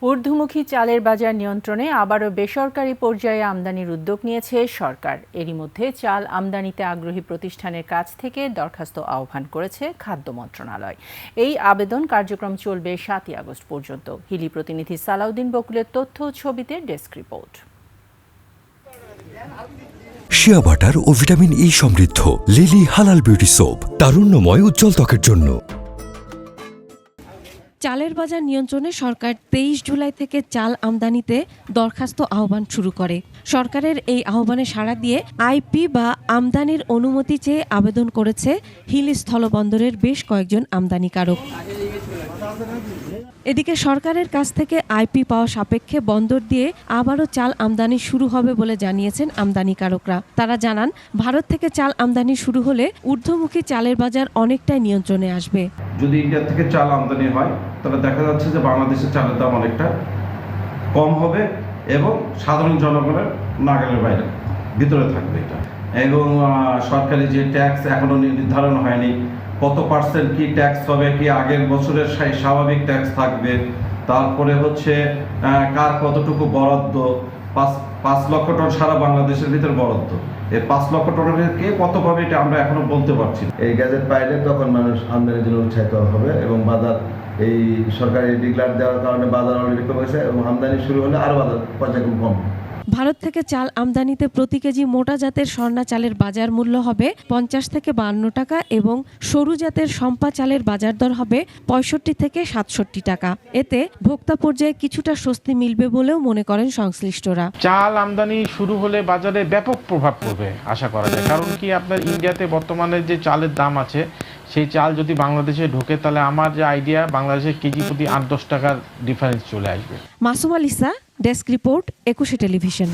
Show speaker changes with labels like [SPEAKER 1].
[SPEAKER 1] ঊর্ধ্বমুখী চালের বাজার নিয়ন্ত্রণে আবারও বেসরকারি পর্যায়ে আমদানির উদ্যোগ নিয়েছে সরকার। এরই মধ্যে চাল আমদানিতে আগ্রহী প্রতিষ্ঠানের কাছ থেকে দরখাস্ত আহ্বান করেছে খাদ্য মন্ত্রণালয়। এই আবেদন কার্যক্রম চলবে 7ই আগস্ট পর্যন্ত। হিলি প্রতিনিধি সালাউদ্দিন বকুলের তথ্য ও ছবিতে ডেস্ক রিপোর্ট।
[SPEAKER 2] শিয়া বাটার ও ভিটামিন ই সমৃদ্ধ লিলি হালাল বিউটি সোপ, তারুণ্যময় উজ্জ্বল ত্বকের জন্য।
[SPEAKER 3] চালের বাজার নিয়ন্ত্রণে সরকার 23 জুলাই থেকে চাল আমদানিতে দরখাস্ত আহ্বান শুরু করে। সরকারের এই আহ্বানে সাড়া দিয়ে আইপি বা আমদানির অনুমতি চেয়ে আবেদন করেছে হিলি স্থলবন্দরের বেশ কয়েকজন আমদানিকারক। এদিকে সরকারের কাছ থেকে আইপি পাওয়া সাপেক্ষে বন্দর দিয়ে আবারও চাল আমদানি শুরু হবে বলে জানিয়েছেন আমদানিকারকরা। তারা জানান, ভারত থেকে চাল আমদানি শুরু হলে ঊর্ধ্বমুখী চালের বাজার অনেকটাই নিয়ন্ত্রণে আসবে।
[SPEAKER 4] যদি ইন্ডিয়া থেকে চাল আমদানি হয় তাহলে দেখা যাচ্ছে যে বাংলাদেশের চালের দাম অনেকটা কম হবে এবং সাধারণ জনগণের নাগালের বাইরে ভিতরে থাকবে এটা। এবং সরকারি যে ট্যাক্স এখনো নির্ধারণ হয়নি, কত পার্সেন্ট কি ট্যাক্স হবে, কি আগের বছরের স্বাভাবিক ট্যাক্স থাকবে, তারপরে হচ্ছে কার কতটুকু বরাদ্দ, 5 লক্ষ টন সারা বাংলাদেশের ভিতর বরাদ্দ, এই 5 লক্ষ টনের কে কত পাবে এটা আমরা এখনো বলতে পারছি না।
[SPEAKER 5] এই গ্যাজেট পাইলে তখন মানুষ আমদানির জন্য উৎসাহিত হবে এবং বাজার এই সরকারি ডিক্লার দেওয়ার কারণে বাজার অলরেডি কমে গেছে এবং আমদানি শুরু হলে আরও বাজার পর্যায়ক্রমে কম।
[SPEAKER 3] ভারত থেকে চাল আমদানিতে প্রতি কেজি মোটা জাতের স্বর্ণা চালের বাজার মূল্য হবে 50 থেকে 52 টাকা এবং সরু জাতের সম্পা চালের বাজার দর হবে 65 থেকে 67 টাকা। এতে ভোক্তা পর্যায়ে কিছুটা স্বস্তি মিলবে বলেও মনে করেন সংশ্লিষ্টরা।
[SPEAKER 6] চাল আমদানি শুরু হলে বাজারে ব্যাপক প্রভাব পড়বে আশা করা যায়। কারণ কি, আপনার ইন্ডিয়াতে বর্তমানে যে চালের দাম আছে, সেই চাল যদি বাংলাদেশে ঢোকে তাহলে আমার যে আইডিয়া, বাংলাদেশের কেজি প্রতি 8-10 টাকার ডিফারেন্স চলে আসবে।
[SPEAKER 3] Masuma Lisa, desk report, 21 television.